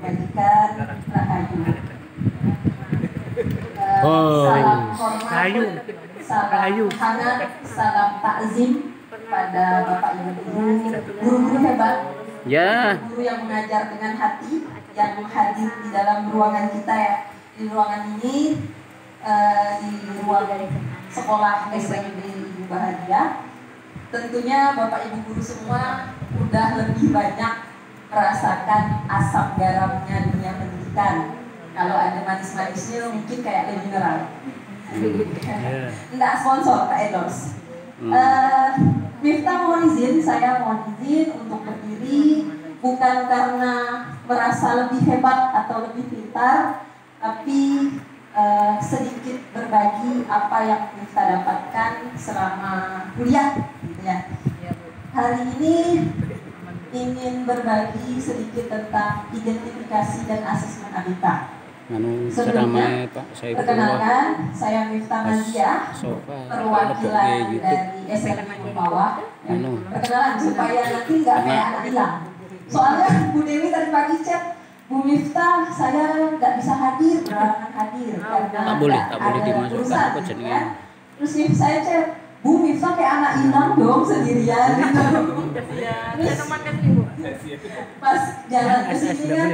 kebajikan, rahayu. Salam hormat, salam hangat, salam takzim pada Bapak Ibu guru-guru hebat, guru yang mengajar dengan hati, yang hadir di dalam ruangan kita ya, di ruangan ini, di ruang sekolah SMP Ibu Bahagia. Tentunya Bapak Ibu guru semua udah lebih banyak merasakan asam garamnya dunia pendidikan. Kalau ada manis-manisnya mungkin kayak Le Mineral. Nggak sponsor, tak endorse. Miftah saya mohon izin untuk berdiri, bukan karena merasa lebih hebat atau lebih pintar, tapi sedikit berbagi apa yang Miftah dapatkan selama kuliah gitu ya. Hari ini ingin berbagi sedikit tentang identifikasi dan asesmen habitat. Sebelumnya, perkenalkan, saya Miftah Nadia, perwakilan dari SMP Mumpawa. Perkenalan supaya nanti nggak kayak anak hilang. Soalnya Bu Dewi tadi pagi chat, Bu Miftah saya nggak bisa hadir, berhalangan hadir karena tak boleh dimasukkan ke jenengan. Terus saya chat, Bu Miftah kayak anak hilang dong sendirian. Terus pas jalan ke sini kan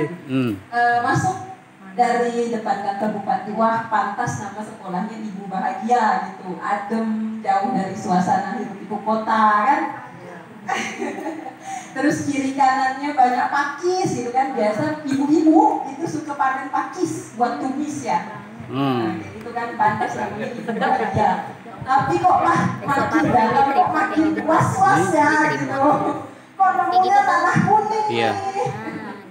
masuk dari depan kantor Bupati, wah pantas nama sekolahnya Ibu Bahagia gitu, adem, jauh dari suasana hidup ibu kota kan. Terus kiri kanannya banyak pakis gitu kan, biasa ibu-ibu itu suka panen pakis buat tumis ya. Nah, itu kan pantas namanya Ibu Bahagia. Tapi kok makin dalam kok makin was-was ya gitu. Kok nemunya tanah kuning.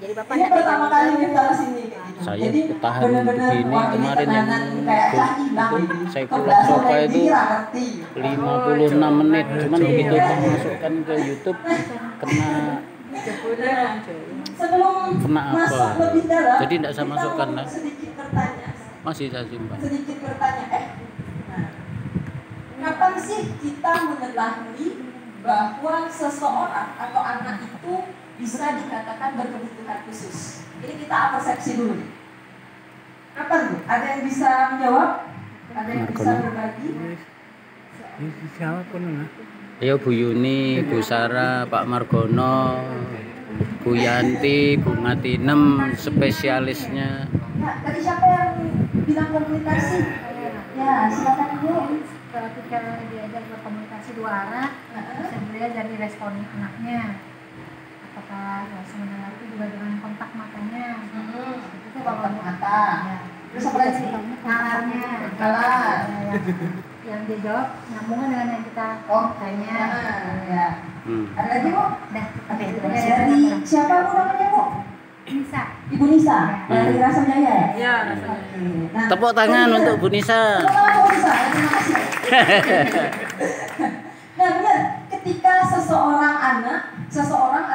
Jadi Bapak ini pertama kali kita kesini. Saya ketahan begini kemarin yang saya pulang sofa itu 56 menit, cuman begitu saya masukkan ke YouTube kena apa? Jadi tidak saya masukkan lah. Masih saya simpan. Sedikit bertanya, kapan sih kita mengetahui bahwa seseorang atau anak itu bisa dikatakan berkebutuhan khusus? Ini kita persepsi dulu. Kapan Bu? Ada yang bisa menjawab? Ada yang bisa berbagi? Siapa pun? Ayo Bu Yuni, Bu Sarah, Pak Margono, Bu Yanti, Bu Ngatinem, spesialisnya. Ya, tadi siapa yang bilang komunikasi? Ya, silakan Ibu. Ketika diajak berkomunikasi dua arah, bisa dilihat dari respon anaknya. Apakah sebenarnya itu juga dengan kontak matanya? Itu kontak mata. Ya. Terus apa lagi? Nalarnya. Nalar. Yang dia jawab nyambungnya dengan yang kita tanya. Ya. Ada lagi Bu? Dah. Oke, itu dari siapa Bu namanya Bu? Nisa. Ibu Nisa dari Rasa Jaya ya? Iya, Rasa Jaya. Nah, tepuk tangan untuk Bu Nisa. Bu Nisa, terima kasih. Nah benar, ketika seseorang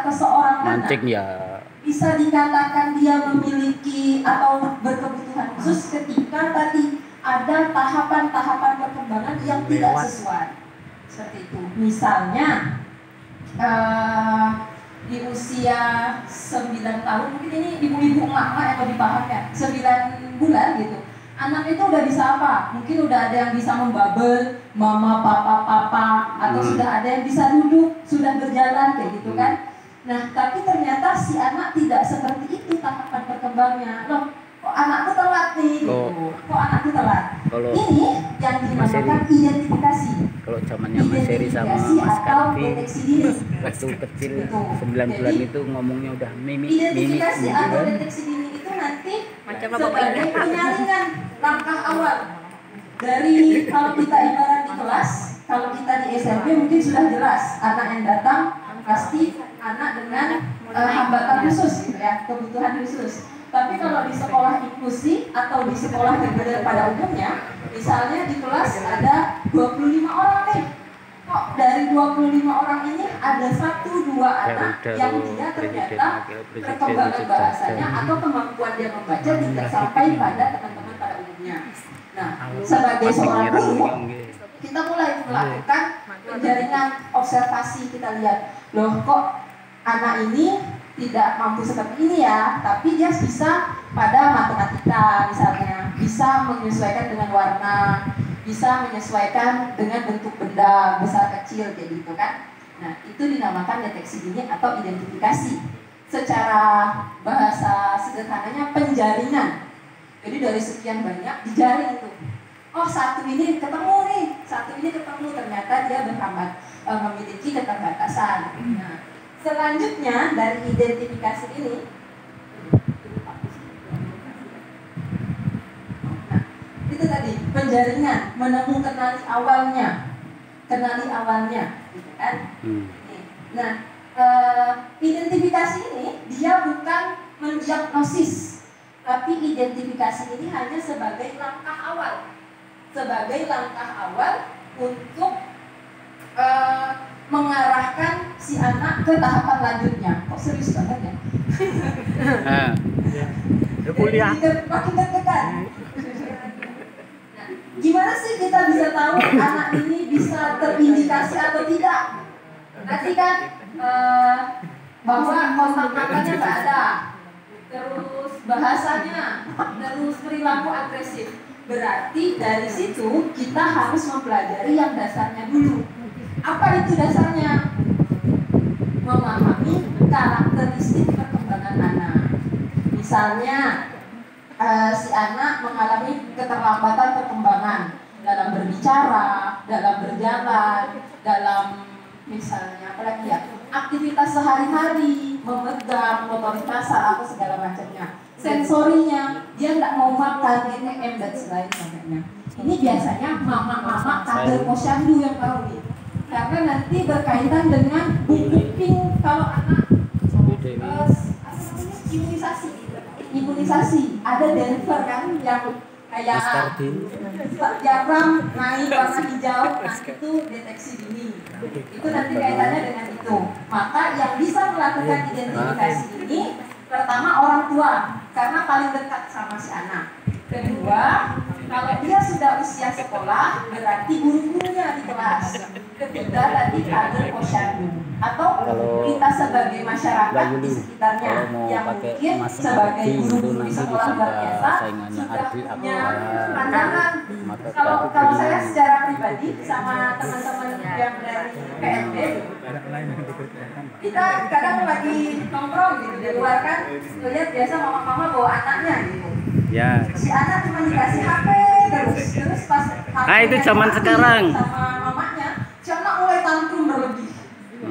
atau seorang mancing anak ya bisa dikatakan dia memiliki atau berkebutuhan khusus ketika tadi ada tahapan-tahapan perkembangan yang tidak sesuai. Seperti itu. Misalnya di usia 9 tahun, mungkin ini ibu-ibu mama yang lebih paham ya, 9 bulan gitu. Anak itu udah bisa apa? Mungkin udah ada yang bisa membabel, mama, papa, atau sudah ada yang bisa duduk, sudah berjalan kayak gitu kan. Nah, tapi ternyata si anak tidak seperti itu tahapan berkembangnya. Loh, kok anakku telat nih? Kok anakku telat? Ini yang dinamakan identifikasi. Kalau zamannya Mas Seri sama Mas Karti, waktu kecil 9 bulan itu ngomongnya udah mimi. Identifikasi atau deteksi dini itu nanti sebagai penyaringan langkah awal dari kalau kita ibarat di kelas, kalau kita di SMP mungkin sudah jelas anak yang datang pasti anak dengan hambatan khusus gitu ya, kebutuhan khusus. Tapi kalau di sekolah inklusi atau di sekolah reguler pada umumnya, misalnya di kelas ada 25 orang nih, kok dari 25 orang ini ada 1-2 anak yang dia ternyata perkembangan bahasanya atau kemampuan dia membaca tidak sampai pada teman-teman pada umumnya. Nah, sebagai seorang guru, kita mulai melakukan penjaringan observasi. Kita lihat, loh kok anak ini tidak mampu seperti ini ya, tapi dia bisa pada matematika misalnya, bisa menyesuaikan dengan warna, bisa menyesuaikan dengan bentuk benda besar kecil kayak gitu kan. Nah, itu dinamakan deteksi dini atau identifikasi. Secara bahasa sederhananya penjaringan. Jadi dari sekian banyak dijaring itu. Oh, satu ini ketemu nih, satu ini ketemu, ternyata dia memiliki keterbatasan. Nah, selanjutnya dari identifikasi ini, nah, itu tadi penjaringan, menemukan kenali awalnya, gitu kan? Nah, identifikasi ini dia bukan mendiagnosis, tapi identifikasi ini hanya sebagai langkah awal untuk mengarahkan si anak ke tahapan lanjutnya. Kok serius banget ya? Kuliah. Makin deg-degan. Nah, gimana sih kita bisa tahu anak ini bisa terindikasi atau tidak? Tadi kan bahwa kontak matanya nggak ada, terus bahasanya, terus perilaku agresif. Berarti dari situ kita harus mempelajari yang dasarnya dulu. Apa itu dasarnya? Memahami karakteristik perkembangan anak. Misalnya si anak mengalami keterlambatan perkembangan dalam berbicara, dalam berjalan, dalam misalnya apalagi ya, aktivitas sehari-hari, memegang, motorik kasar atau segala macamnya. Sensorinya, dia nggak mau makan, GTM dan sebagainya. Ini biasanya mama-mama kader posyandu yang tahu nih. Karena nanti berkaitan dengan booking kalau anak imunisasi. Ada Denver kan yang kayak diagram naik warna hijau, nah itu deteksi dini. Itu nanti kaitannya dengan itu. Maka yang bisa melakukan identifikasi ini pertama orang tua, karena paling dekat sama si anak. Kedua, kalau dia sudah usia sekolah, berarti guru-gurunya di kelas. Ketiga, tadi kader posyandu atau kita sebagai masyarakat di sekitarnya yang mungkin sebagai guru-guru di sekolah luar biasa sudah punya pandangan. Kalau saya secara pribadi sama teman-teman yang dari PNB, kita kadang lagi nongkrong gitu di luar kan, lihat biasa mama-mama bawa anaknya gitu. Ya. Si anak cuma dikasih HP terus pas HP itu zaman sekarang sama mamanya, si anak mulai tantrum berlebih,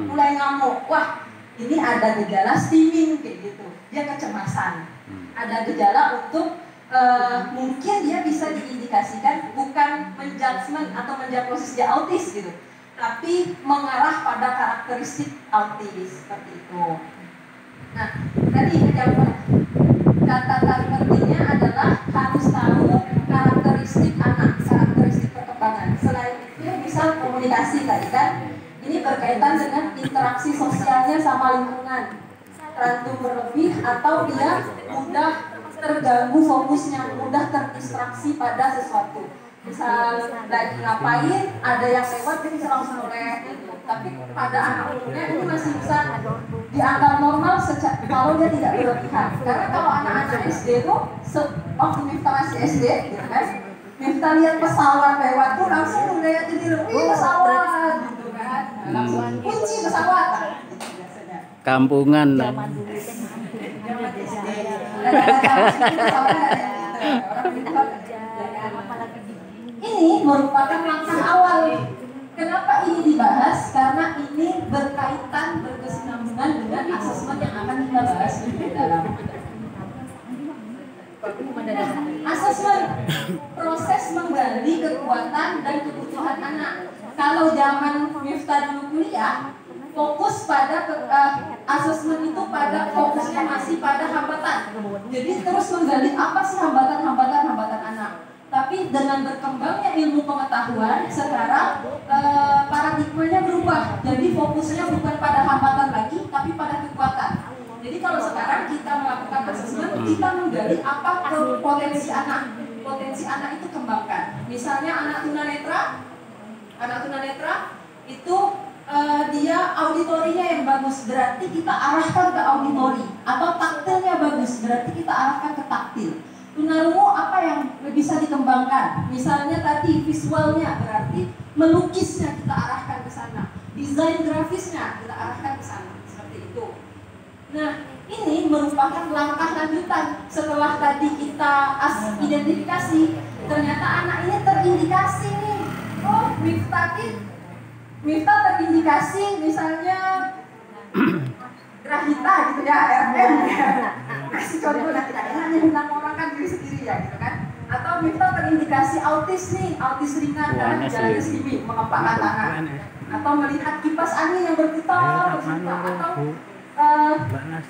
mulai ngamuk. Wah, ini ada gejala stimming kayak gitu, dia kecemasan. Ada gejala untuk mungkin dia bisa diindikasikan bukan menjudgment atau mendiagnosis dia autis gitu, tapi mengarah pada karakteristik autis seperti itu. Nah, tadi yang catatan pentingnya adalah harus tahu karakteristik anak, karakteristik perkembangan. Selain itu misal komunikasi tadi kan, ini berkaitan dengan interaksi sosialnya sama lingkungan, rantum berlebih atau dia mudah terganggu fokusnya, mudah terdistraksi pada sesuatu. Misal lagi ngapain, ada yang lewat dia bisa langsung noleh gitu. Tapi pada anak umumnya ini masih bisa dianggap normal kalau dia tidak berlebihan. Karena kalau anak-anak SD itu waktu Miftah masih SD gitu kan, Miftah lihat pesawat lewat tuh langsung udah jadi wih pesawat gitu kan, langsung kunci pesawat gitu biasanya. Kampungan lah. Zaman SD. Ini merupakan langkah awal. Kenapa ini dibahas? Karena ini berkaitan, berkesinambungan dengan asesmen yang akan kita bahas lebih dalam. Asesmen, proses menggali kekuatan dan kebutuhan anak. Kalau zaman Miftah dulu kuliah, fokus pada asesmen itu pada fokusnya masih pada hambatan. Jadi terus menggali apa sih hambatan anak. Tapi dengan berkembangnya ilmu pengetahuan, sekarang paradigmanya berubah. Jadi fokusnya bukan pada hambatan lagi, tapi pada kekuatan. Jadi kalau sekarang kita melakukan asesmen, kita menggali apa potensi anak. Potensi anak itu kembangkan. Misalnya anak tunanetra itu dia auditorinya yang bagus, berarti kita arahkan ke auditori. Atau taktilnya bagus, berarti kita arahkan ke taktil. Tunarungu apa yang bisa dikembangkan? Misalnya tadi visualnya, berarti melukisnya kita arahkan ke sana. Desain grafisnya kita arahkan ke sana, seperti itu. Nah, ini merupakan langkah lanjutan setelah tadi kita identifikasi. Ternyata anak ini terindikasi nih. Oh, Miftah terindikasi misalnya Grahita gitu ya, RM ya. Kasih contoh, nah tidak hanya bilang orang kan diri sendiri ya gitu kan. Atau Miftah terindikasi autis nih, autis ringan karena jalannya sendiri, mengepakkan tangan. Atau melihat kipas angin yang berputar, atau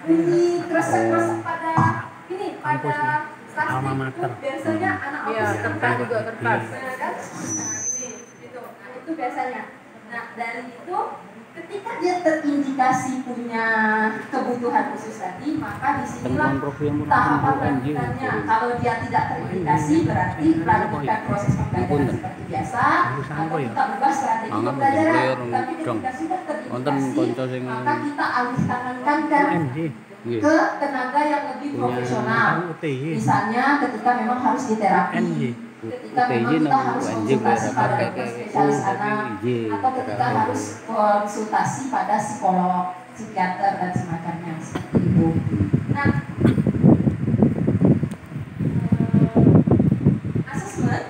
ini kresek-kresek pada ini pada plastik biasanya anak autis kertas juga kertas kan? Nah ini gitu, nah itu biasanya. Nah dari itu ketika dia terindikasi punya kebutuhan khusus tadi, maka disinilah tahapan lanjutannya. Kalau dia tidak terindikasi berarti lanjutkan proses pembelajaran seperti biasa atau kita ubah strategi pembelajaran. Tapi ketika sudah terindikasi, maka kita alih tangankan ke tenaga yang lebih profesional. Misalnya ketika memang harus diterapi, ketika memang kita harus konsultasi pada dokter spesialis anak, atau ketika harus konsultasi pada psikolog, psikiater dan semacamnya seperti itu. Nah, asesmen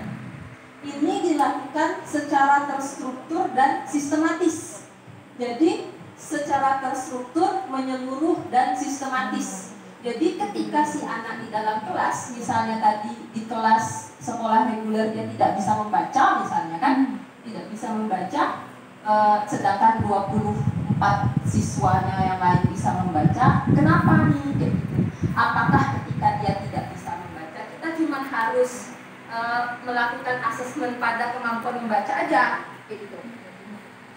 ini dilakukan secara terstruktur dan sistematis. Jadi secara terstruktur, menyeluruh dan sistematis. Jadi ketika si anak di dalam kelas, misalnya tadi di kelas sekolah reguler dia tidak bisa membaca misalnya kan, tidak bisa membaca, sedangkan 24 siswanya yang lain bisa membaca. Kenapa nih? Gitu. Apakah ketika dia tidak bisa membaca, kita cuma harus melakukan asesmen pada kemampuan membaca aja, gitu.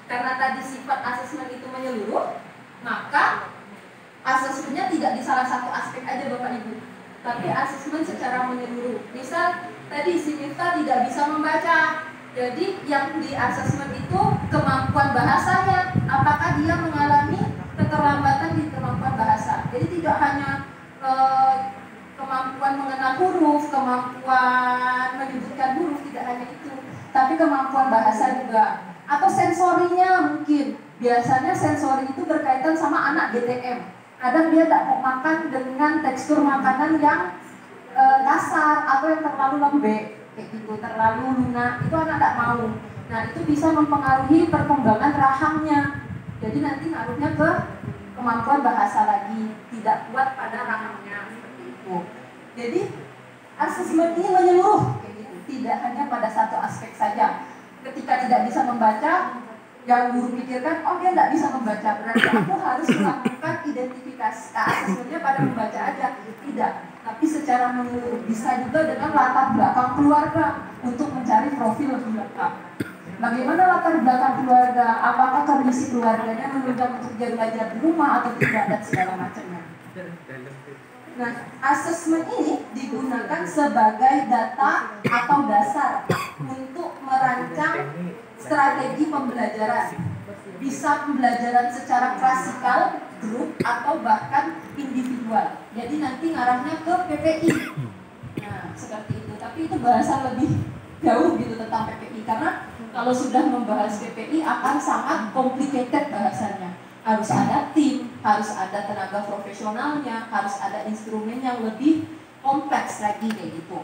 Karena tadi sifat asesmen itu menyeluruh, maka asesmennya tidak di salah satu aspek aja Bapak Ibu, tapi asesmen secara menyeluruh. Misal tadi si Miftah tidak bisa membaca, jadi yang di asesmen itu kemampuan bahasanya, apakah dia mengalami keterlambatan di kemampuan bahasa. Jadi tidak hanya kemampuan mengenal huruf, kemampuan menyebutkan huruf, tidak hanya itu, tapi kemampuan bahasa juga. Atau sensorinya mungkin, biasanya sensori itu berkaitan sama anak GTM. Kadang dia tak mau makan dengan tekstur makanan yang kasar atau yang terlalu lembek, kayak gitu, terlalu lunak, itu anak tak mau. Nah itu bisa mempengaruhi perkembangan rahangnya. Jadi nanti ngaruhnya ke kemampuan bahasa lagi, tidak kuat pada rahangnya, seperti itu. Jadi asesmen ini menyeluruh, kayak gitu, tidak hanya pada satu aspek saja. Ketika tidak bisa membaca, yang guru pikirkan, oh dia tidak bisa membaca, berarti aku harus melakukan identifikasi asesmennya pada membaca aja. Tidak, tapi secara menyeluruh. Bisa juga dengan latar belakang keluarga untuk mencari profil lebih lengkap. Bagaimana latar belakang keluarga, apakah kondisi keluarganya menunjang untuk dia belajar di rumah atau tidak, dan segala macamnya. Nah, asesmen ini digunakan sebagai data atau dasar untuk merancang strategi pembelajaran. Bisa pembelajaran secara klasikal, grup, atau bahkan individual. Jadi nanti ngarahnya ke PPI. Nah, seperti itu. Tapi itu bahasan lebih jauh gitu tentang PPI. Karena kalau sudah membahas PPI akan sangat complicated bahasanya. Harus ada tim, harus ada tenaga profesionalnya, harus ada instrumen yang lebih kompleks lagi kayak gitu.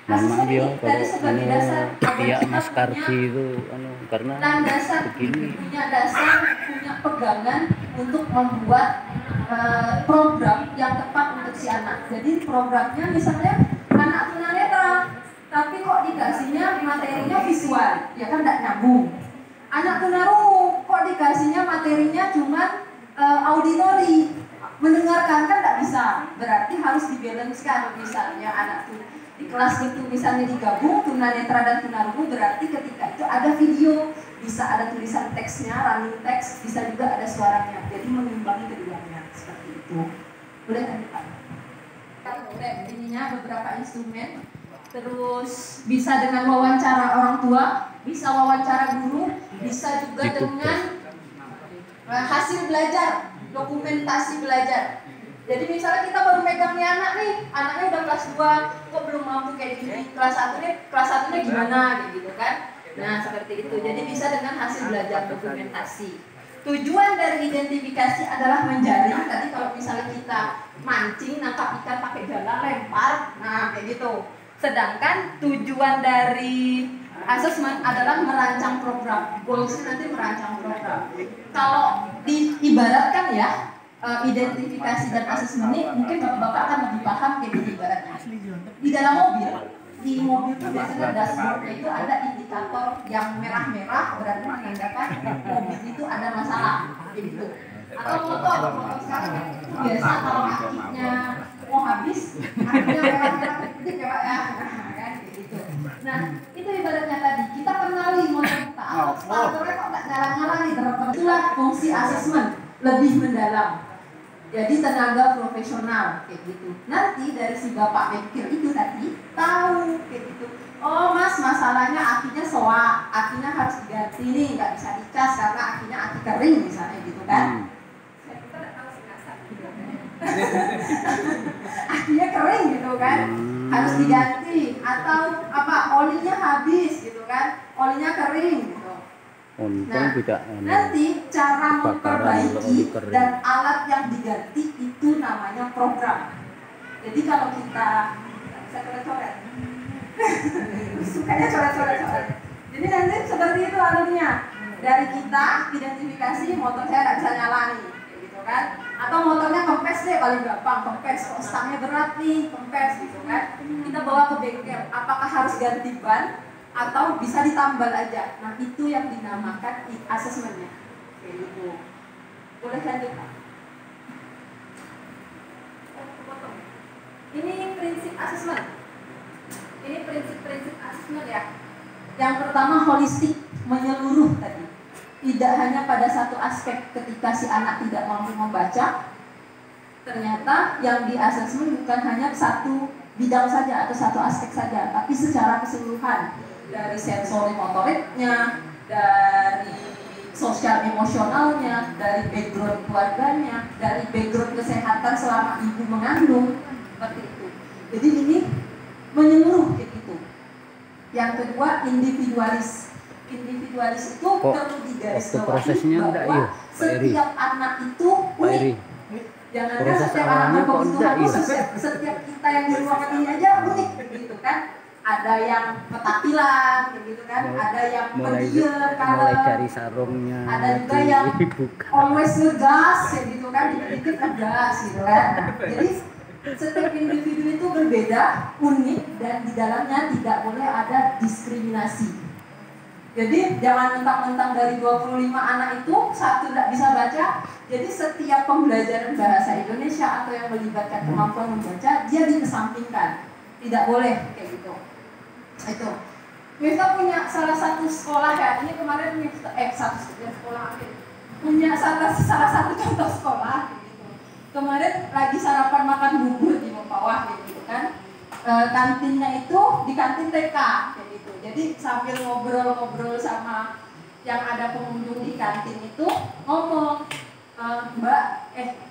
Mama dia kalau dia Mas Karji itu karena begini punya dasar, punya pegangan untuk membuat program yang tepat untuk si anak. Jadi programnya misalnya anak tunanetra, tapi kok dikasihnya materinya visual, ya kan tidak nyambung. Anak tunarungu kok dikasihnya materinya cuma auditori, mendengarkan kan tidak bisa, berarti harus dibalancekan. Misalnya anak tuh di kelas itu misalnya digabung tunanetra dan tunarungu, berarti ketika itu ada video, bisa ada tulisan teksnya, running text, bisa juga ada suaranya, jadi mengimbangi keduanya seperti itu. Boleh kan Pak? Ininya beberapa instrumen terus bisa dengan wawancara orang tua, bisa wawancara guru, bisa juga dengan hasil belajar, dokumentasi belajar. Jadi misalnya kita baru megang nih anak nih, anaknya udah kelas 2, kok belum mampu kayak gini, kelas 1 nya gimana gitu kan. Nah seperti itu, jadi bisa dengan hasil belajar dokumentasi. Tujuan dari identifikasi adalah menjaring. Tadi kalau misalnya kita mancing, nangkap ikan pakai jala, lempar, nah kayak gitu. Sedangkan tujuan dari asesmen adalah merancang program. Goalsnya nanti merancang program. Kalau diibaratkan ya, identifikasi dan asesmen ini mungkin bapak-bapak akan lebih paham kayak gini ibaratnya. Di dalam mobil itu biasanya dashboardnya itu ada indikator yang merah-merah, berarti menandakan mobil itu ada masalah, gitu. Atau motor sekarang itu biasa kalau akinya mau habis, akinya merah-merah kecil ya pak ya, kan gitu. Nah itu ibaratnya tadi kita kenali motor kita, starternya kok nggak nyala-nyala nih, itulah fungsi asesmen lebih mendalam. Jadi tenaga profesional kayak gitu. Nanti dari si bapak bengkel itu tadi tahu kayak gitu. Oh mas, masalahnya akinya soak, akinya harus diganti nih, nggak bisa dicas karena akinya aki kering misalnya gitu kan. Akinya kering gitu kan, harus diganti. Atau apa, olinya habis gitu kan, olinya kering gitu. Nah, nanti cara memperbaiki dan alat yang diganti itu namanya program. Jadi kalau kita bisa coret-coret, sukanya coret-coret. Jadi nanti seperti itu alurnya. Dari kita identifikasi motor saya nggak bisa nyala nih, gitu kan? Atau motornya kempes deh, paling gampang kempes. Kok stangnya berat nih, kempes gitu kan? Kita bawa ke bengkel. Apakah harus ganti ban? Atau bisa ditambal aja. Nah itu yang dinamakan asesmennya. Kayak gitu. Boleh lanjut Pak? Ini prinsip asesmen. Ini prinsip-prinsip asesmen ya. Yang pertama holistik, menyeluruh tadi. Tidak hanya pada satu aspek ketika si anak tidak mampu membaca. Ternyata yang di asesmen bukan hanya satu bidang saja atau satu aspek saja, tapi secara keseluruhan. Dari sensori motoriknya, dari sosial emosionalnya, dari background keluarganya, dari background kesehatan selama ibu mengandung, seperti itu. Jadi ini menyeluruh kayak gitu. Yang kedua individualis. Individualis itu perlu digarisbawahi bahwa setiap anak itu unik. Jangan setiap anak berkebutuhan khusus, setiap kita yang di ruangan ini aja unik, gitu kan? Ada yang petakilan, gitu kan? Ada yang pendiam, mulai dari sarungnya, ada juga yang always ngegas, gitu kan? Dikit-dikit ngegas, gitu kan? Jadi setiap individu itu berbeda, unik, dan di dalamnya tidak boleh ada diskriminasi. Jadi jangan mentang-mentang dari 25 anak itu satu tidak bisa baca. Jadi setiap pembelajaran bahasa Indonesia atau yang melibatkan kemampuan membaca dia dikesampingkan. Tidak boleh kayak gitu. Itu. Kita punya salah satu sekolah ya. Ini kemarin punya salah satu contoh sekolah. Gitu. Kemarin lagi sarapan makan bubur di bawah gitu kan. Kantinnya itu di kantin TK. Jadi sambil ngobrol-ngobrol sama yang ada pengunjung di kantin itu ngomong, Mbak,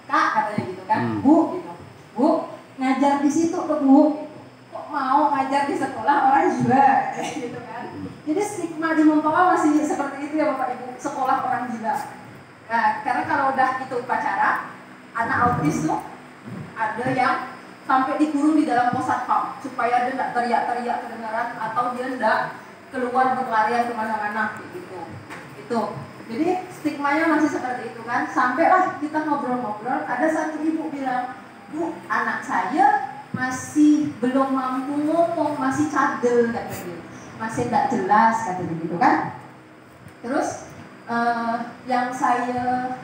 Kak katanya gitu kan, Bu, gitu. Bu, ngajar di situ tuh Bu, kok mau ngajar di sekolah orang gila, gitu kan. Jadi stigma di Mempawah masih seperti itu ya Bapak Ibu, sekolah orang gila. Nah, karena kalau udah itu upacara, anak autis tuh ada yang sampai dikurung di dalam pos satpam supaya dia tidak teriak-teriak kedengaran atau dia tidak keluar berlarian kemana-mana gitu. Itu. Jadi stigmanya masih seperti itu kan. Sampailah kita ngobrol-ngobrol, ada satu ibu bilang, Bu, anak saya masih belum mampu ngomong, masih cadel katanya, masih tidak jelas katanya gitu kan. Terus yang saya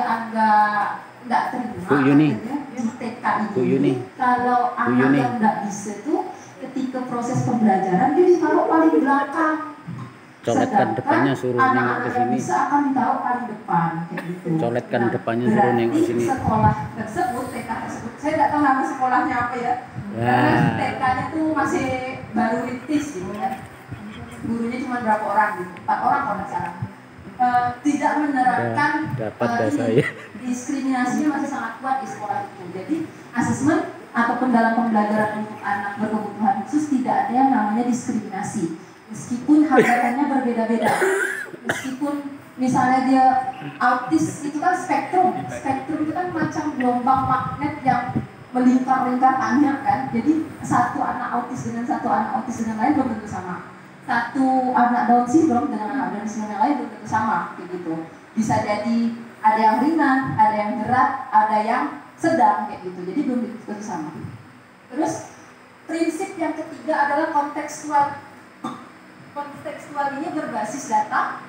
agak tidak terima Bu Yuni. di TK ini kalau anak yang tidak bisa tuh ketika proses pembelajaran dia ditaruh paling belakang. Coletkan depannya suruh nengok ke sini. Bisa akan ditaruh paling depan kayak gitu. Coletkan depannya suruh nengok ke sini. Sekolah tersebut TK tersebut saya tidak tahu nama sekolahnya apa ya. Karena TK-nya tuh masih baru rintis gitu kan. Gurunya cuma berapa orang gitu, 4 orang kalau nggak salah. Tidak menerapkan diskriminasinya masih sangat kuat di sekolah itu. Jadi asesmen ataupun dalam pembelajaran untuk anak berkebutuhan khusus tidak ada yang namanya diskriminasi. Meskipun hambatannya berbeda-beda. Meskipun misalnya dia autis, itu kan spektrum itu kan macam gelombang magnet yang melingkar-lingkar banyak kan. Jadi satu anak autis dengan lain belum tentu sama. Satu anak Down syndrome dengan anak Down syndrome yang lain belum tentu sama kayak gitu. Bisa jadi ada yang ringan, ada yang berat, ada yang sedang kayak gitu. Jadi belum tentu sama. Terus prinsip yang ketiga adalah kontekstual. Kontekstual ini berbasis data,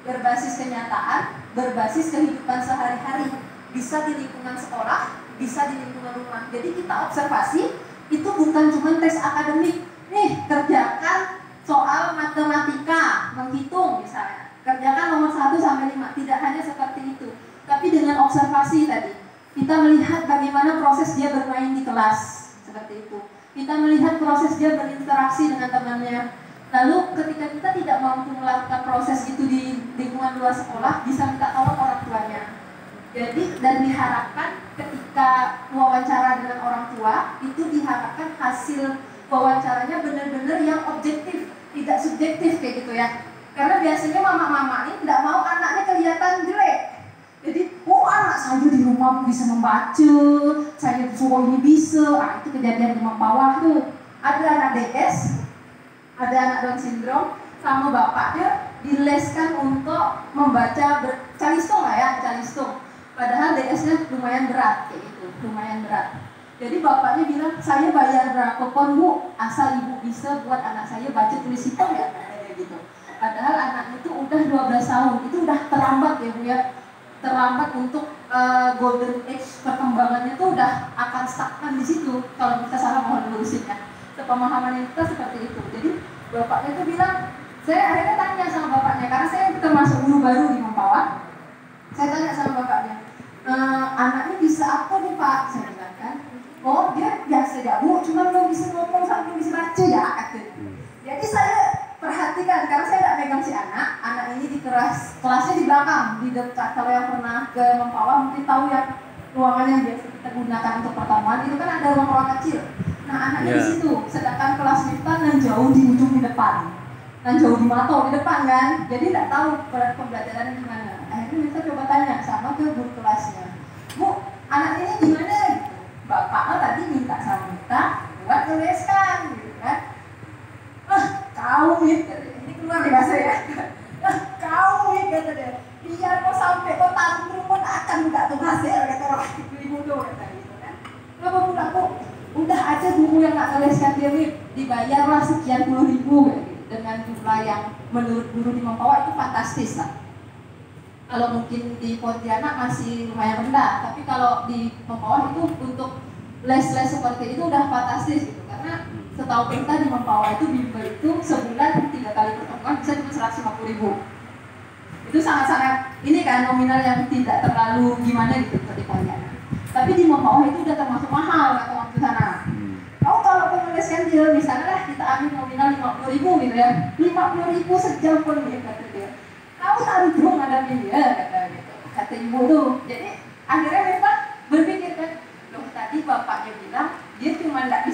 berbasis kenyataan, berbasis kehidupan sehari-hari. Bisa di lingkungan sekolah, bisa di lingkungan rumah. Jadi kita observasi, itu bukan cuma tes akademik. Nih, kerjakan soal matematika, menghitung misalnya. Kerjakan nomor 1 sampai 5. Tidak hanya seperti itu. Tapi dengan observasi tadi, kita melihat bagaimana proses dia bermain di kelas. Seperti itu. Kita melihat proses dia berinteraksi dengan temannya. Lalu ketika kita tidak mampu melakukan proses itu di lingkungan luar sekolah, bisa minta tolong orang tuanya. Jadi dan diharapkan ketika wawancara dengan orang tua, itu diharapkan hasil wawancaranya benar-benar yang objektif, tidak subjektif kayak gitu ya. Karena biasanya mama-mama ini tidak mau anaknya kelihatan jelek. Jadi, anak saya di rumah bisa membaca, saya suruh ini bisa. Itu kejadian di bawah tuh. Ada anak DS, ada anak Down syndrome, sama bapaknya dileskan untuk membaca calistung lah ya, calistung. Padahal DS-nya lumayan berat kayak gitu, lumayan berat. Jadi bapaknya bilang, saya bayar berapa pun bu, asal ibu bisa buat anak saya baca tulis hitam ya, kayak gitu. Padahal anaknya itu udah 12 tahun, itu udah terlambat ya bu ya, terlambat untuk golden age perkembangannya itu udah akan stagnan di situ. Kalau kita salah mohon lurusinnya. Pemahaman kita seperti itu. Jadi bapaknya itu bilang, saya akhirnya tanya sama bapaknya karena saya termasuk guru baru di Mempawah. Saya tanya sama bapaknya, anaknya bisa apa nih pak? Saya bilang kan, oh dia biasa ya bu, cuma belum bisa ngomong sampai bisa baca ya katanya. Jadi saya perhatikan karena saya tidak pegang si anak ini di kelasnya di belakang, di dekat. Kalau yang pernah ke Mempawah mungkin tahu ya, ruangan yang biasa kita gunakan untuk pertemuan itu kan ada ruang-ruang kecil. Nah anaknya di situ, sedangkan kelas Miftah yang jauh di ujung di depan, yang jauh di Mato di depan kan, jadi tidak tahu pembelajaran gimana. Akhirnya Miftah coba tanya sama ke guru kelasnya, bu, anak ini gimana? Gitu. Bapaknya tadi minta sama Miftah buat nuliskan, gitu kan? Kau Mit, ini keluar di bahasa ya. Kau Mit kata dia, biar kau sampai kau tantrum pun akan buka tuh hasil kata orang ibu tuh kata gitu kan. Kenapa pula aku? Udah aja guru yang nak nuliskan dia dibayarlah sekian puluh ribu gitu. Dengan jumlah yang menurut guru di Mempawah itu fantastis lah. Kalau mungkin di Pontianak masih lumayan rendah, tapi kalau di Mempawah itu untuk les-les seperti itu udah fantastis gitu. Karena setahu kita di Mempawah itu bimbel itu sebulan 3 kali pertemuan bisa cuma 150.000. Itu sangat-sangat ini kan nominal yang tidak terlalu gimana gitu di Pontianak. Tapi di Mempawah itu udah termasuk mahal kata orang di sana. Oh kalau penuliskan dia misalnya lah kita ambil nominal 50.000 gitu ya, 50.000 sejam pun gitu kata dia. Tahu taruh dong ada dia kata ibu tuh. Jadi akhirnya mereka berpikir kan, loh tadi bapaknya bilang dia cuma tidak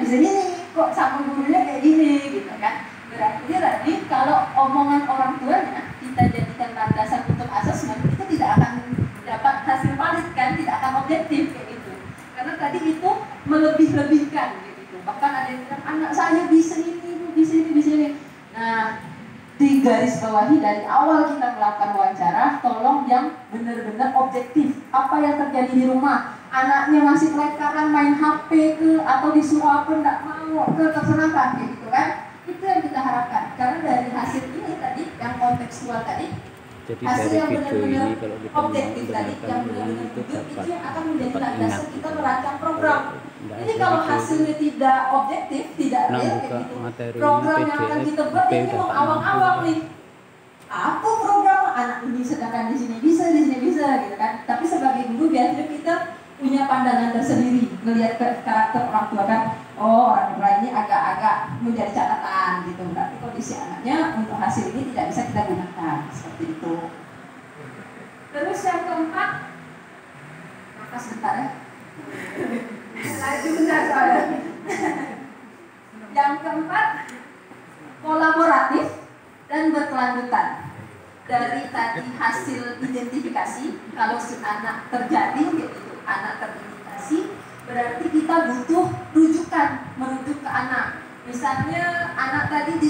bisa ini, kok sama gurunya kayak gini gitu kan. Berarti tadi kalau omongan orang tuanya kita jadikan landasan untuk asesmen itu tidak akan dapat hasil valid kan, tidak akan objektif kayak gitu. Karena tadi itu melebih-lebihkan gitu. Bahkan ada yang bilang anak saya bisa ini. Nah, di garis bawahi dari awal kita melakukan wawancara, tolong yang benar-benar objektif. Apa yang terjadi di rumah? Anaknya masih lekaran main HP ke atau disuruh apa enggak mau ke terserah kayak gitu kan? Itu yang kita harapkan. Karena dari hasil ini tadi yang kontekstual tadi, jadi hasil dari yang video benar-benar ini kalau kita objektif tadi yang benar-benar itu jujur dapat itu yang akan menjadi landasan kita gitu. merancang program. Nggak Jadi ada kalau video hasilnya tidak objektif, tidak nah, real buka kayak gitu, materinya program yang akan PDF, kita buat ini udah mau tak awang-awang mampu. nih. Apa program anak ini sedangkan di sini bisa gitu kan? Tapi sebagai guru biasanya kita punya pandangan tersendiri melihat karakter orang tua kan. Oh, orang tua ini agak-agak menjadi catatan gitu. Berarti kondisi anaknya untuk hasil ini tidak bisa kita gunakan seperti itu. Terus yang keempat, maka sebentar ya. Laju benar soalnya. Yang keempat, kolaboratif dan berkelanjutan. Dari tadi hasil identifikasi, kalau si anak terjadi, yaitu anak terindikasi, berarti kita butuh rujukan, merujuk ke anak. Misalnya anak tadi,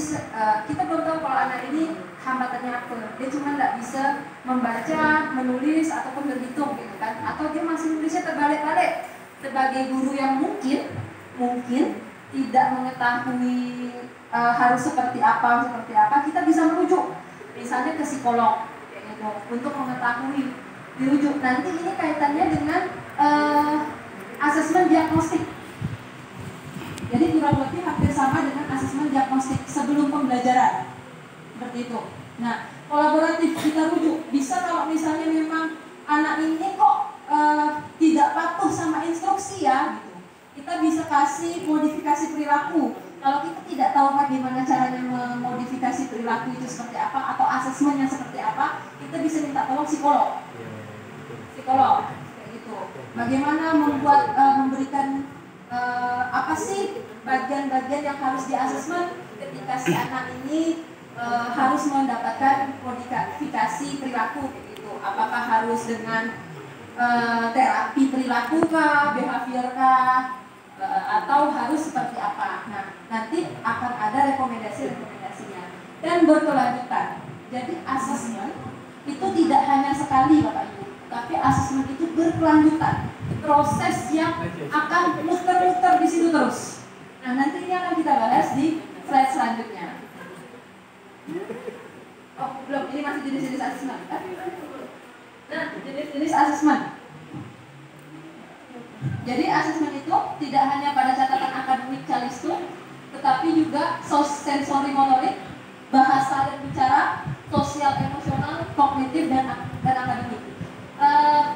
kita belum tahu kalau anak ini hambatannya apa. Dia cuma nggak bisa membaca, menulis, ataupun berhitung gitu kan. Atau dia masih nulisnya terbalik-balik. Sebagai guru yang mungkin tidak mengetahui harus seperti apa, kita bisa merujuk. Misalnya ke psikolog, kayak gitu, untuk mengetahui dirujuk. Nanti ini kaitannya dengan asesmen diagnostik. Jadi kurang lebih hampir sama dengan asesmen diagnostik sebelum pembelajaran, seperti itu. Nah, kolaboratif kita rujuk. Bisa kalau misalnya memang anak ini kok tidak patuh sama instruksi ya, gitu. Kita bisa kasih modifikasi perilaku. Kalau kita tidak tahu bagaimana caranya memodifikasi perilaku itu seperti apa atau asesmennya seperti apa, kita bisa minta tolong psikolog, kayak gitu. Bagaimana membuat memberikan apa sih bagian-bagian yang harus diasesmen ketika si anak ini harus mendapatkan modifikasi perilaku, kayak gitu. Apakah harus dengan terapi perilaku kah, behavior kah? Atau harus seperti apa. Nah, nanti akan ada rekomendasinya dan berkelanjutan. Jadi asesmen itu tidak hanya sekali Bapak Ibu, tapi asesmen itu berkelanjutan, proses yang akan muter-muter di situ terus. Nah, nanti ini akan kita bahas di slide selanjutnya. Oh, belum, ini masih jenis-jenis asesmen kan? Nah, jenis-jenis asesmen. Jadi asesmen itu tidak hanya pada catatan akademik calistung, tetapi juga sensori motorik, bahasa dan bicara, sosial emosional, kognitif dan akademik.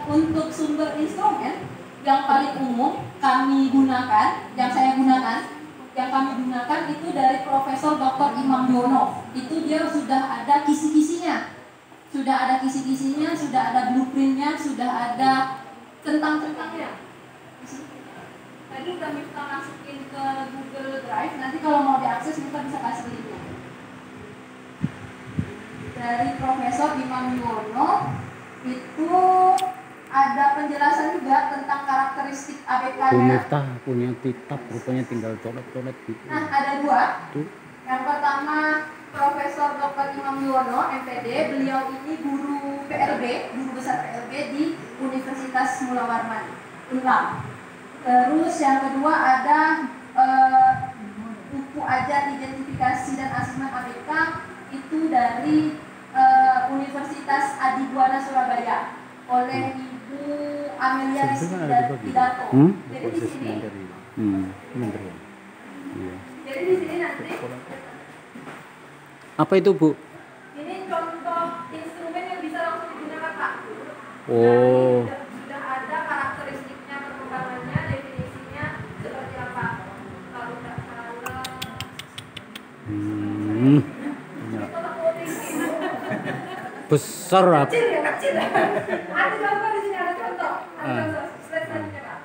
Untuk sumber instrumen yang paling umum kami gunakan, yang kami gunakan itu dari Profesor Dr. Imam Yono. Itu dia sudah ada kisi-kisinya, sudah ada blueprintnya, sudah ada centang-centangnya. Tadi udah kita masukin ke Google Drive, nanti kalau mau diakses kita bisa kasih linknya. Dari Profesor Imam Yono itu ada penjelasan juga tentang karakteristik ABK-nya. Punya kitab, rupanya tinggal coret-coret gitu. Nah, ada dua. Yang pertama Profesor Dr. Imam Yono, MPD. Beliau ini guru besar PLB di Universitas Mula Warman, Unlam. Terus yang kedua ada buku ajar identifikasi dan asesmen ABK, itu dari Universitas Adibuana Surabaya oleh Ibu Amelia Rizky-Dato. Jadi di sini, nanti apa itu Bu? Ini contoh instrumen yang bisa langsung digunakan Pak. Oh. Sudah ada karakteristiknya, perkembangannya, definisinya seperti apa. Kalau tidak salah. Besar apa? Kecil ya, kecil. Ada contoh di sini, ada contoh. Ada contoh. Slide selanjutnya Pak.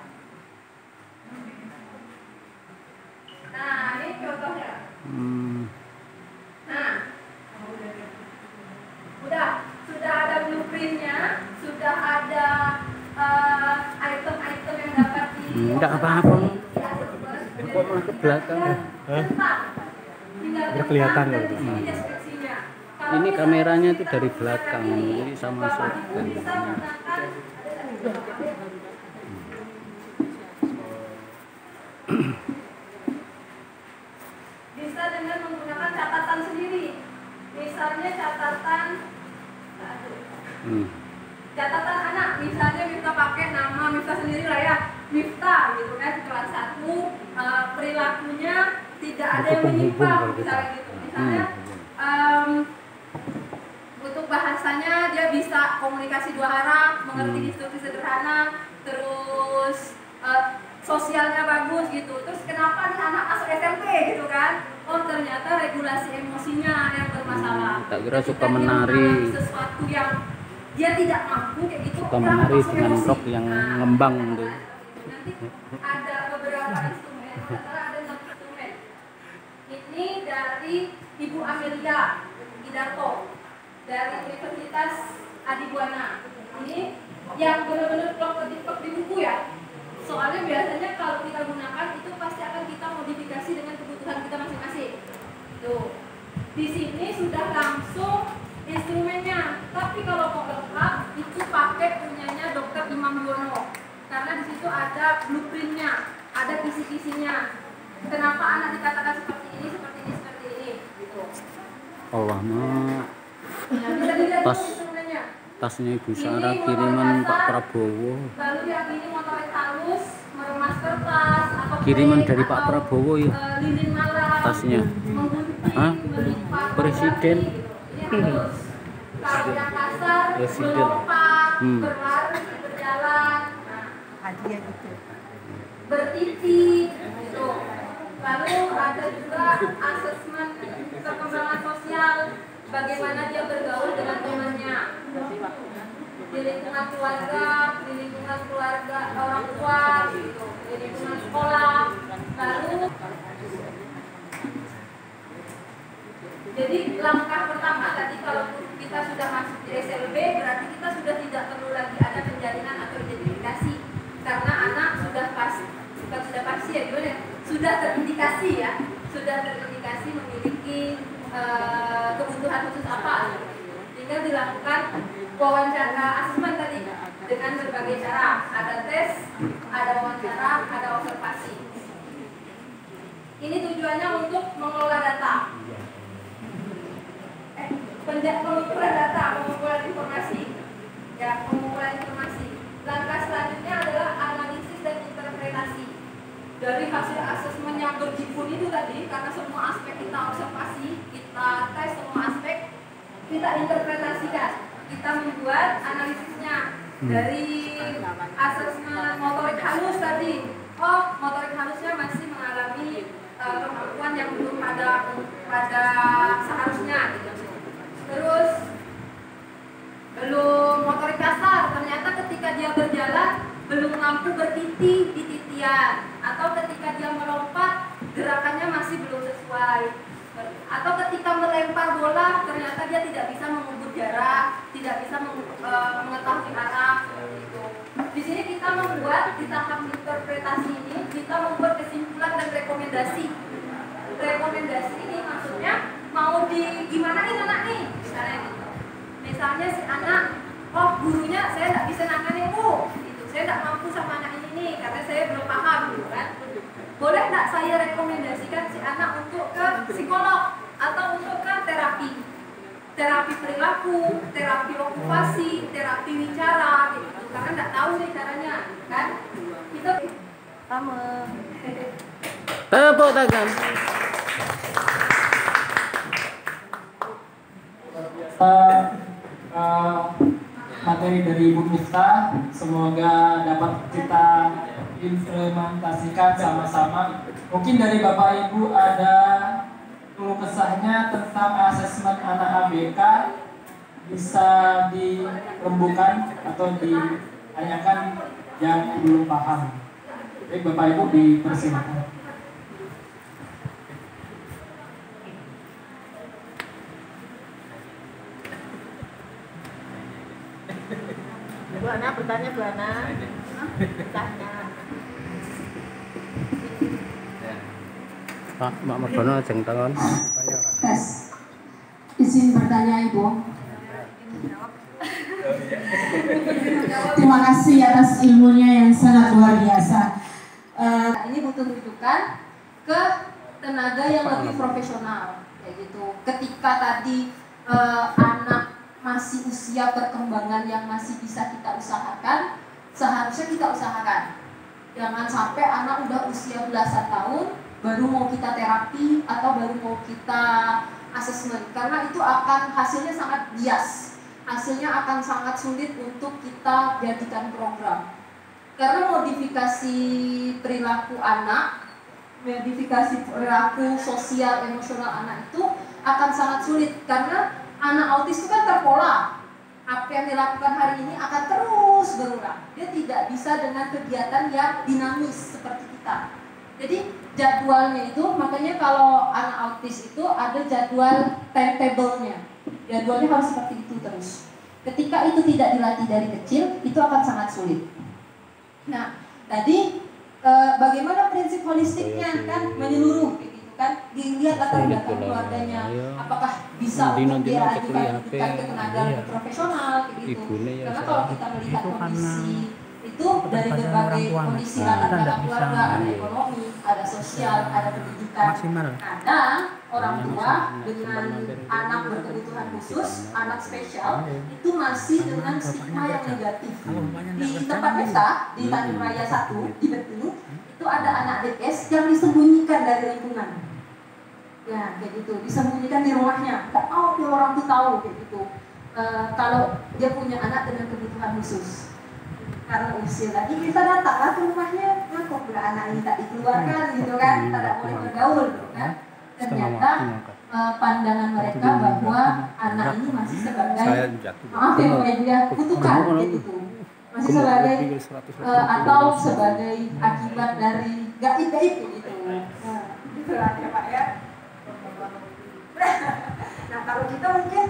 Nah, ini contohnya. Nah, sudah ada blueprintnya, sudah ada item-item yang dapat di. Enggak apa-apa. Kok malah ke belakang? Biar kelihatan loh. Ini kameranya itu dari belakang, jadi sama masukkan. Bisa dengan menggunakan catatan sendiri. Misalnya catatan anak, misalnya Miftah pakai nama Miftah sendiri lah ya, Miftah gitu kan, kelas 1, perilakunya tidak ada yang menyimpang, misalnya gitu. Misalnya untuk bahasanya dia bisa komunikasi 2 arah, mengerti instruksi sederhana, terus kenapa nih anak masuk SMP gitu kan? Oh ternyata regulasi emosinya yang bermasalah. Tak kira suka Ketika dia menari. mengalami sesuatu yang dia tidak mampu kayak gitu. Suka menari dengan rok yang ngembang tuh. Nanti ada beberapa instrumen, sementara ada 6 instrumen. Ini dari Ibu Amelia Idarto dari Universitas Adibuana. Ini yang benar-benar plok di buku ya. Soalnya biasanya kalau kita gunakan itu pasti akan kita modifikasi dengan kebutuhan kita masing-masing. Tuh. Di sini sudah langsung instrumennya. Tapi kalau mau lengkap itu pakai punyanya Dr. Imam Yono. Karena di situ ada blueprintnya, ada kisi-kisinya. Kenapa anak dikatakan seperti ini, seperti ini, seperti ini, gitu. Oh lama. Nah, bisa dilihat Tas. instrumennya. Tasnya Ibu Sarah kiriman Pak Prabowo. Lalu yang ini motorik halus, meremas kertas, atau Kiriman plate, dari Pak atau, Prabowo ya. Lilin malam, Tasnya. menggunting, Hah? melipat, Presiden. gitu. Ini halus. Kalau yang kasar, Presiden. melompat, berlari, berjalan, nah, hadiah gitu. bertiti, gitu. Lalu ada juga asesmen perkembangan sosial, bagaimana dia bergaul dengan temannya di lingkungan keluarga orang tua, gitu, di lingkungan sekolah. Lalu jadi langkah pertama tadi kalau kita sudah masuk di SLB berarti kita sudah tidak perlu lagi ada penjalinan atau identifikasi karena anak sudah pasti ya gimana? Sudah terindikasi ya, sudah terindikasi memiliki kebutuhan khusus apa. Tinggal dilakukan wawancara asesmen tadi dengan berbagai cara, ada tes, ada wawancara, ada observasi. Ini tujuannya untuk mengelola data. Pengumpulan data, pengumpulan informasi. Ya, pengumpulan informasi. Langkah selanjutnya adalah analisis dan interpretasi. Dari hasil asesmen yang berjibun itu tadi, karena semua aspek kita observasi, kita tes semua aspek, kita interpretasikan. Kita membuat analisisnya dari asesmen motorik halus tadi. Oh, motorik halusnya masih mengalami kemampuan yang belum pada seharusnya gitu. Terus belum motorik kasar, ternyata ketika dia berjalan belum mampu bertiti di titian, atau ketika dia melompat gerakannya masih belum sesuai, atau ketika melempar bola ternyata dia tidak bisa mengukur jarak, tidak bisa mengetahui arah seperti itu. Di sini kita membuat di tahap interpretasi ini kita membuat kesimpulan dan rekomendasi. Rekomendasi ini maksudnya mau gimanain anak nih, misalnya gitu. Misalnya si anak, oh gurunya saya tidak bisa nanganin gitu. Saya tidak mampu sama anak ini nih karena saya belum paham gitu kan. Boleh tidak saya rekomendasikan si anak untuk ke psikolog atau untuk ke terapi perilaku, terapi okupasi, terapi wicara gitu. Karena tidak tahu nih caranya kan. Itu sama. Tepuk tangan. Materi dari Ibu Miftah semoga dapat kita implementasikan sama-sama. Mungkin dari Bapak Ibu ada keluh kesahnya tentang asesmen anak ABK, bisa dirembukan atau ditanyakan yang belum paham. Jadi Bapak Ibu dipersilakan. Bu Ana bertanya, Bu Ana. Bertanya. Pak, Mbak Merdono jeng tangan. Tes. Izin bertanya Ibu. Terima kasih atas ilmunya yang sangat luar biasa. Ini butuh rujukan ke tenaga yang lebih profesional, kayak gitu. Ketika tadi anak masih usia perkembangan yang masih bisa kita usahakan, seharusnya kita usahakan. Jangan sampai anak udah usia belasan tahun baru mau kita terapi atau baru mau kita asesmen, karena itu akan hasilnya sangat bias, hasilnya akan sangat sulit untuk kita jadikan program. Karena modifikasi perilaku anak modifikasi perilaku sosial emosional anak itu akan sangat sulit karena anak autis itu kan terpola. Apa yang dilakukan hari ini akan terus berulang. Dia tidak bisa dengan kegiatan yang dinamis seperti kita. Jadi jadwalnya itu, makanya kalau anak autis itu ada jadwal timetable-nya. Jadwalnya harus seperti itu terus. Ketika itu tidak dilatih dari kecil, itu akan sangat sulit. Nah, tadi bagaimana prinsip holistiknya kan menyeluruh gitu kan, dilihat latar belakang keluarganya, apakah bisa untuk dia ajukan ke tenaga profesional gitu. Karena kalau kita melihat kondisi itu dari berbagai kondisi latar belakang keluarga, ada ekonomi, ada sosial, ada pendidikan. Kadang orang tua dengan anak berkebutuhan khusus, anak spesial itu masih dengan stigma yang negatif. Di tempat pesta di Tanjung Raya 1 di Betung itu ada anak DS yang disembunyikan dari lingkungan. Ya kayak gitu, disembunyikan di rumahnya. Tak mau dia orang tuh tahu kayak gitu. Kalau dia punya anak dengan kebutuhan khusus. Karena usia lagi kita datanglah ke rumahnya, kok udah anak ini tak dikeluarkan gitu kan, tidak boleh bergaul gitu kan. Ternyata pandangan mereka bahwa anak ini masih sebagai maaf ya dia kutukan gitu, masih sebagai atau sebagai akibat dari gaib-gaib gitu. Nah, itulah ya Pak ya. Nah kalau kita mungkin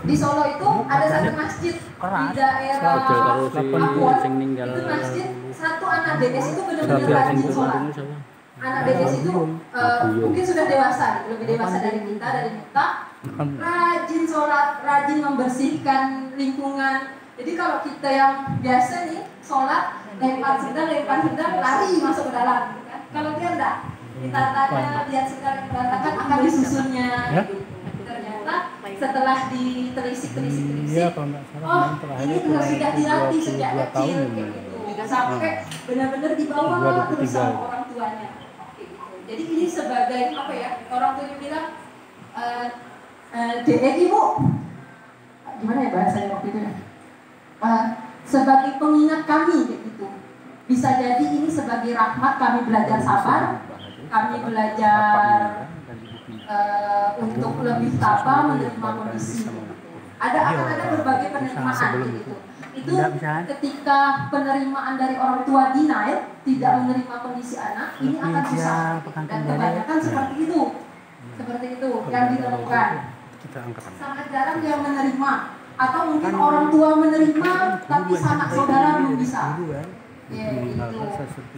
di Solo itu ada satu masjid di daerah Apuan, itu masjid satu anak DS itu benar-benar rajin sholat. Anak DS itu mungkin sudah dewasa, lebih dewasa dari kita, rajin sholat, rajin membersihkan lingkungan. Jadi kalau kita yang biasa nih sholat, lempar sendal, lari masuk ke dalam. Kalau dia enggak, kita tanya lihat sendal yang berantakan akan disusunnya. Ternyata setelah ditelisik, oh ini sudah dilatih sejak kecil gitu, sampai benar-benar dibawa terus sama orang tuanya. Jadi ini sebagai apa ya, orang tuanya bilang ibu, gimana ya bahasanya waktu itu ya, sebagai pengingat kami gitu. Bisa jadi ini sebagai rahmat, kami belajar sabar, kami belajar untuk lebih tabah menerima kondisi. Akan ada berbagai penerimaan gitu. Itu ketika penerimaan dari orang tua denial, tidak menerima kondisi anak, ini akan susah. Dan kebanyakan seperti itu yang ditemukan. Sangat jarang yang menerima, atau mungkin orang tua menerima tapi sanak saudara belum bisa. Ya, gitu.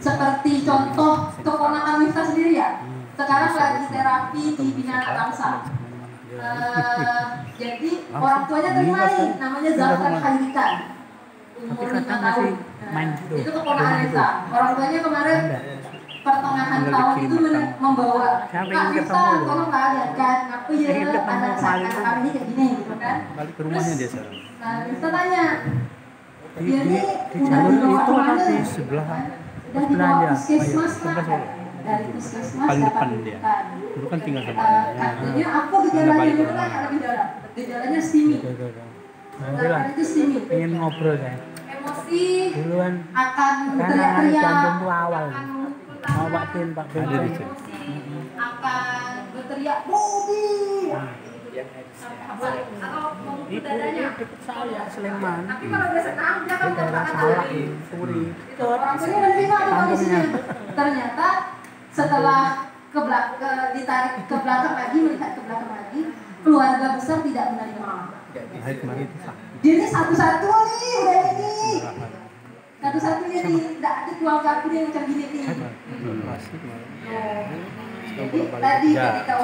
Seperti contoh keponakan Miftah sendiri ya. Sekarang lagi terapi di Bina Anak Bangsa. Jadi orang tuanya terima nih, namanya Zafran Khairikan, umur 5 tahun. Itu keponakan kita. Orang tuanya kemarin pertengahan tahun itu membawa Kak Miftah, tolong lihat kan, aku ya anak kami ini kayak gini gitu kan. Balik ke rumahnya dia sekarang. Nah Miftah tanya, dia ini di jalur itu ada di sebelah belanja puskesmas dari puskesmas paling dapat depan dia. Dulu kan tinggal sama artinya aku gejalanya dulu kan lebih dalam, gejalanya STIMI. Itu STIMI. Pengen ngobrol saya. Emosi duluan akan teriak-teriak, jantung tuh awal mau batin Pak Ben akan berteriak mobil atau itu dadanya. saya Sleman. Tapi kalau dia senang dia akan mengatakan Salak Puri itu orang tuanya menerima kondisinya. Ternyata setelah ditarik ke belakang lagi, melihat ke belakang lagi, keluarga besar tidak menerima. Jadi satu-satu nih udah ini, satu-satunya nih, tidak ada keluarga aku yang macam gini nih. Jadi tadi ketika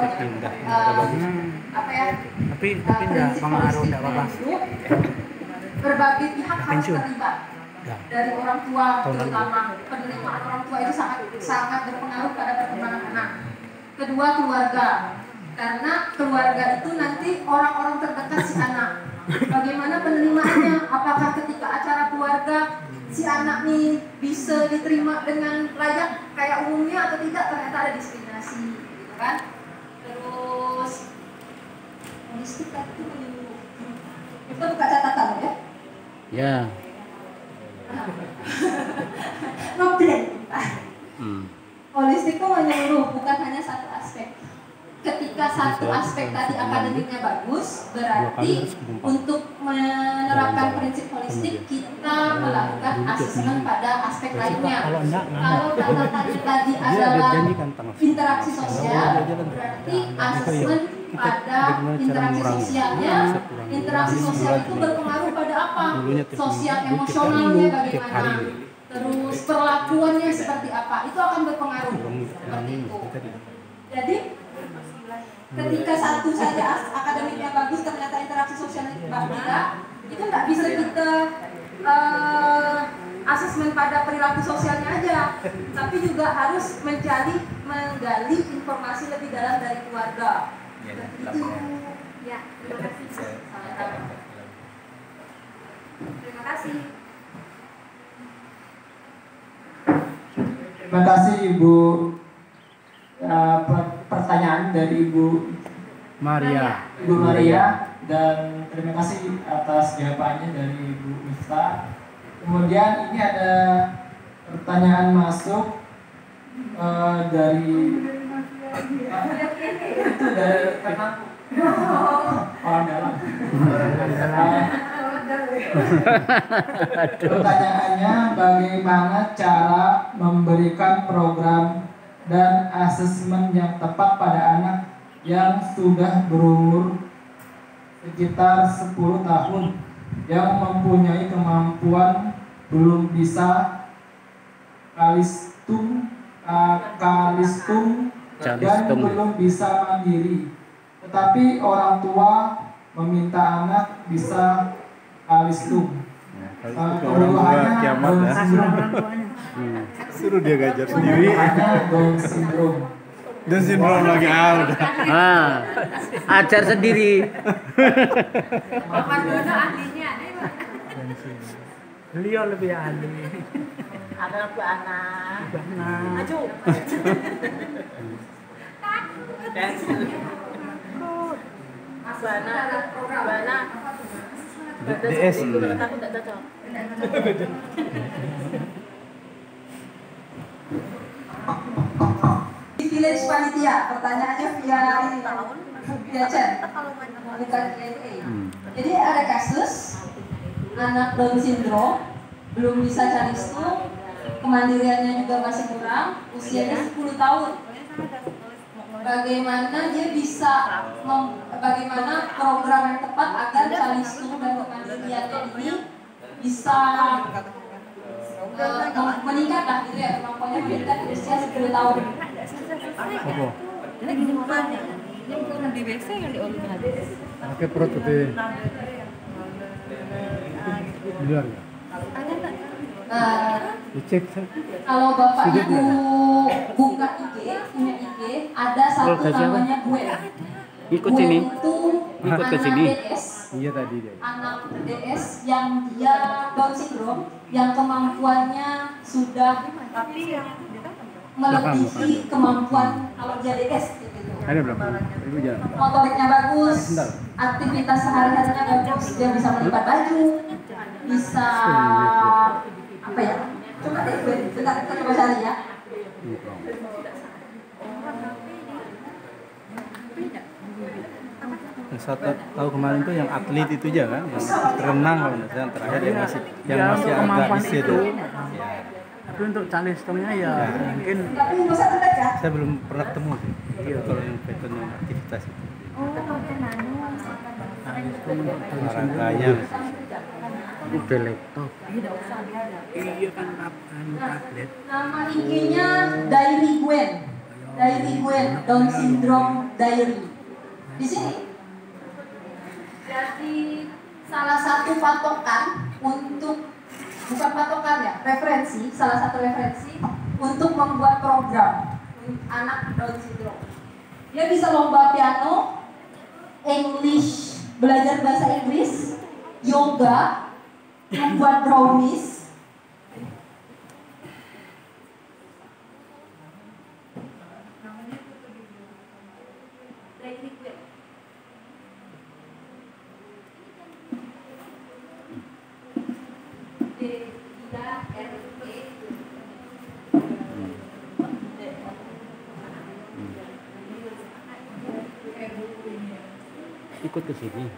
apa ya? Tapi tidak pengaruh, tidak apa-apa. Berbagai pihak harus terlibat. Dari orang tua, terutama penerimaan orang tua itu sangat berpengaruh pada perkembangan anak. Kedua, keluarga, karena keluarga itu nanti orang-orang terdekat si anak. Bagaimana penerimaannya? Apakah ketika acara keluarga si anak nih bisa diterima dengan layak kayak umumnya atau tidak? Ternyata ada diskriminasi, gitu kan? Terus holistik itu menyinggung. Kita buka catatan ya? Ya. Ngeblend. Holistik holistik itu menyeluruh, bukan hanya satu aspek. Ketika satu aspek tadi akademiknya bagus, berarti untuk menerapkan prinsip holistik kita melakukan asesmen pada aspek lainnya. Kalau catatannya tadi adalah interaksi sosial, berarti asesmen pada interaksi sosialnya. Interaksi sosial itu berpengaruh pada apa? Sosial emosionalnya bagaimana? Terus perlakuannya seperti apa? Itu akan berpengaruh seperti itu. Jadi ketika satu saja akademiknya bagus ternyata interaksi sosialnya tidak, itu nggak bisa kita asesmen pada perilaku sosialnya aja, tapi juga harus menggali informasi lebih dalam dari keluarga. Itu ya, terima kasih. Terima kasih. Terima kasih Ibu. Pertanyaan dari Ibu Maria. Dan terima kasih atas jawabannya dari Ibu Miftah. Kemudian ini ada pertanyaan masuk dari itu dari orang dalam. Pertanyaannya, bagaimana cara memberikan program dan asesmen yang tepat pada anak yang sudah berumur sekitar 10 tahun yang mempunyai kemampuan belum bisa kalistung dan belum bisa mandiri, tetapi orang tua meminta anak bisa kalistung. Keluhannya suruh dia ngajar sendiri. Down syndrome. Down syndrome lagi udah. Ajar sendiri. Bapak Dono ahlinya. Beliau lebih ahli. Anak anak. Maju. Mas Bana. DS. Aku tak cocok. Village panitia, pertanyaannya via chat, bukan Q&A. Jadi ada kasus anak Down syndrome belum bisa calistung, kemandiriannya juga masih kurang, usianya 10 tahun. Bagaimana dia bisa bagaimana program yang tepat agar calistung dan kemandiriannya ini bisa meningkat lah gitu ya, kemampuannya meningkat di usia 10 tahun. Ini gini makanya. Ini bukan di WC kali oleh habis. Pakai perut gede. Di luar ya? Dicek. Kalau Bapak Ibu buka IG, punya IG, ada satu namanya Gwen. Ikut sini. Itu Ikut ke sini. Iya tadi dia. Anak DS yang dia Down syndrome, yang kemampuannya sudah melebihi kemampuan kalau dia DS gitu. Ada berapa? Ibu jangan. Motoriknya bagus, aktivitas sehari-harinya bagus, dia bisa melipat baju, bisa apa ya? Coba deh, bentar kita coba cari ya. Yang saya tahu kemarin tuh yang atlet itu aja kan, yang renang kalau nggak salah terakhir yang masih agak isi itu. Tapi untuk calistungnya ya mungkin Tapi nggak usah terdekat ya. Saya belum pernah ketemu sih. Kalau yang veteran yang aktivitas itu. Olahraganya. udah laptop. Iya kan tablet. Nama IG-nya Diary Gwen. Diary Gwen, Down Syndrome Diary. Di sini. Jadi salah satu patokan untuk, bukan patokan ya, referensi, salah satu referensi untuk membuat program anak Down Syndrome. Dia bisa lomba piano, English, belajar bahasa Inggris, yoga, membuat brownies. ikut ke sini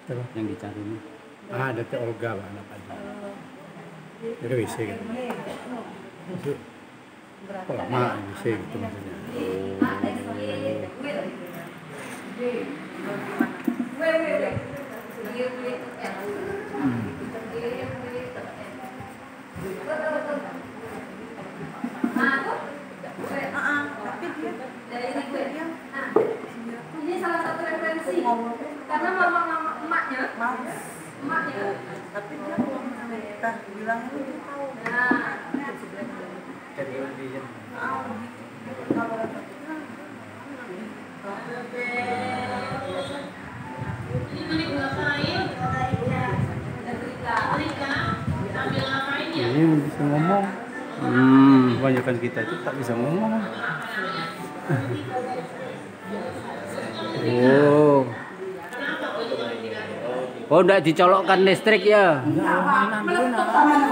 Terus? yang dicari ini. Ada Teh Olga Pak, anak aja. Dari WC gitu. Masuk. Kok lama WC gitu maksudnya. Ini salah satu referensi karena mama emaknya tapi dia belum kita bilang itu tahu. Ini bisa ngomong. Kebanyakan kita itu tak bisa ngomong. Oh. Oh, enggak dicolokkan listrik ya?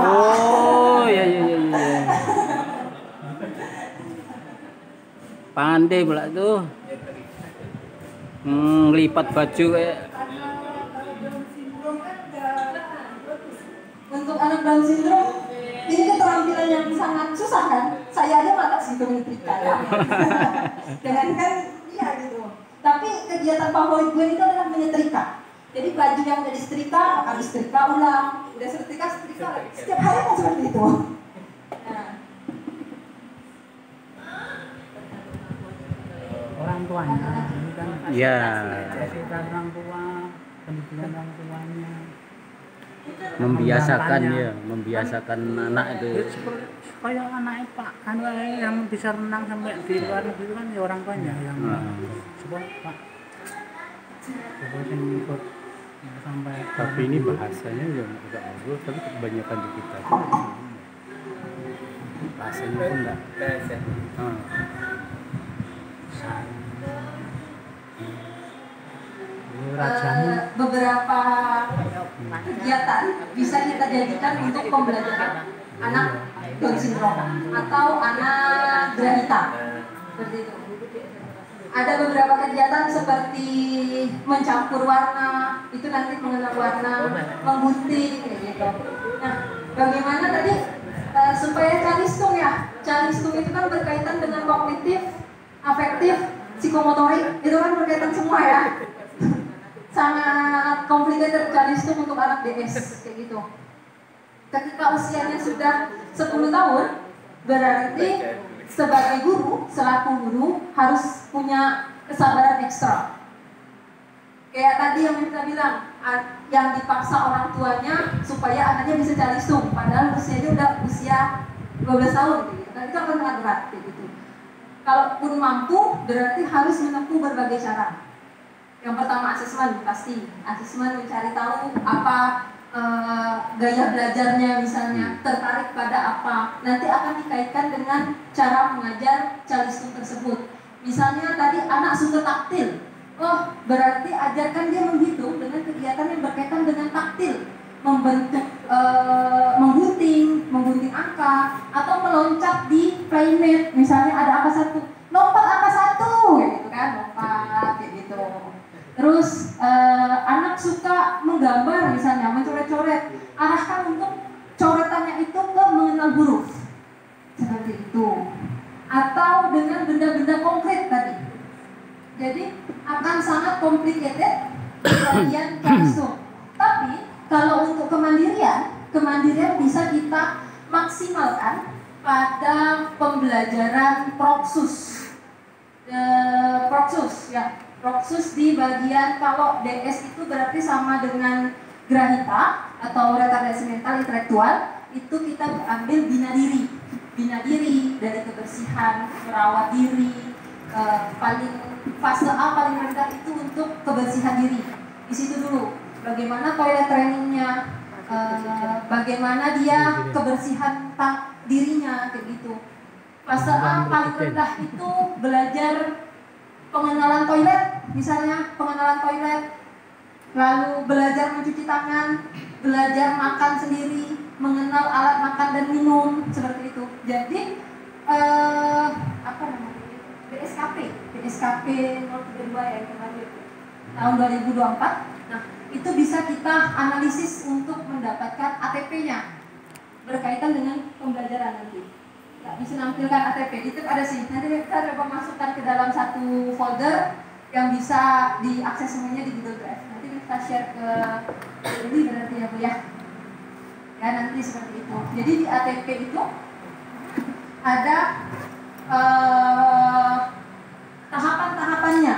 Oh, ya. Pandai pula tuh. Lipat baju kayak. Untuk anak Down syndrome, ini keterampilan yang sangat susah kan? Saya aja malas gitu menyetrika ya. Dengan kan, iya gitu. Tapi kegiatan favorit gue itu adalah menyetrika. Jadi baju yang udah disetrika, akan disetrika ulang. Udah setrika lagi. Setiap hari kan seperti itu. Nah. Orang tuanya ini kan Ya. orang tua, pendidikan orang tuanya. Membiasakan anak itu. Supaya anaknya Pak kan yang bisa renang sampai di luar negeri itu kan ya orang tuanya yang coba Pak coba yang ikut sampai. Tapi ini bahasanya yang agak bagus, tapi kebanyakan di kita itu bahasanya pun enggak. Beberapa kegiatan bisa kita jadikan untuk pembelajaran anak Down syndrome atau anak grahita seperti itu. Ada beberapa kegiatan seperti mencampur warna, itu nanti mengenal warna, menggunting kayak gitu. Nah, bagaimana tadi supaya calistung ya? Calistung itu kan berkaitan dengan kognitif, afektif, psikomotorik, itu kan berkaitan semua ya. Sangat complicated calistung untuk anak DS kayak gitu. Ketika usianya sudah 10 tahun, berarti sebagai guru, selaku guru harus punya kesabaran ekstra. Kayak tadi yang kita bilang, yang dipaksa orang tuanya supaya anaknya bisa calistung, padahal usianya udah usia 12 tahun gitu. Dan itu akan sangat berat kayak gitu. Kalaupun mampu, berarti harus menempuh berbagai cara. Yang pertama asesmen, pasti asesmen mencari tahu apa gaya belajarnya, misalnya tertarik pada apa, nanti akan dikaitkan dengan cara mengajar calistung tersebut. Misalnya tadi anak suka taktil, oh berarti ajarkan dia menghitung dengan kegiatan yang berkaitan dengan taktil, membentuk menggunting angka, atau meloncat di playmate, misalnya ada angka 1, lompat angka 1 gitu kan, lompat kayak gitu. Terus anak suka menggambar, misalnya mencoret-coret, arahkan untuk coretannya itu ke mengenal huruf seperti itu, atau dengan benda-benda konkret tadi. Jadi akan sangat complicated bagian calistung. Tapi kalau untuk kemandirian bisa kita maksimalkan pada pembelajaran proksus ya. Proksus di bagian, kalau DS itu berarti sama dengan grahita atau retardasi mental intelektual, itu kita ambil bina diri dari kebersihan, merawat diri, paling fase A paling rendah itu untuk kebersihan diri. Di situ dulu, bagaimana toilet trainingnya, bagaimana dia kebersihan dirinya kayak gitu. Fase A paling rendah itu belajar pengenalan toilet, misalnya pengenalan toilet, lalu belajar mencuci tangan, belajar makan sendiri, mengenal alat makan dan minum, seperti itu. Jadi apa namanya? BSKP 032 ya yang terakhir. tahun 2024. Nah, itu bisa kita analisis untuk mendapatkan ATP-nya berkaitan dengan pembelajaran nanti. Nggak bisa nampilkan ATP, itu ada sih. Nanti kita coba masukkan ke dalam satu folder yang bisa diakses semuanya di Google Drive. Nanti kita share ke ini berarti ya Bu ya. Ya nanti seperti itu. Jadi di ATP itu ada tahapan-tahapannya.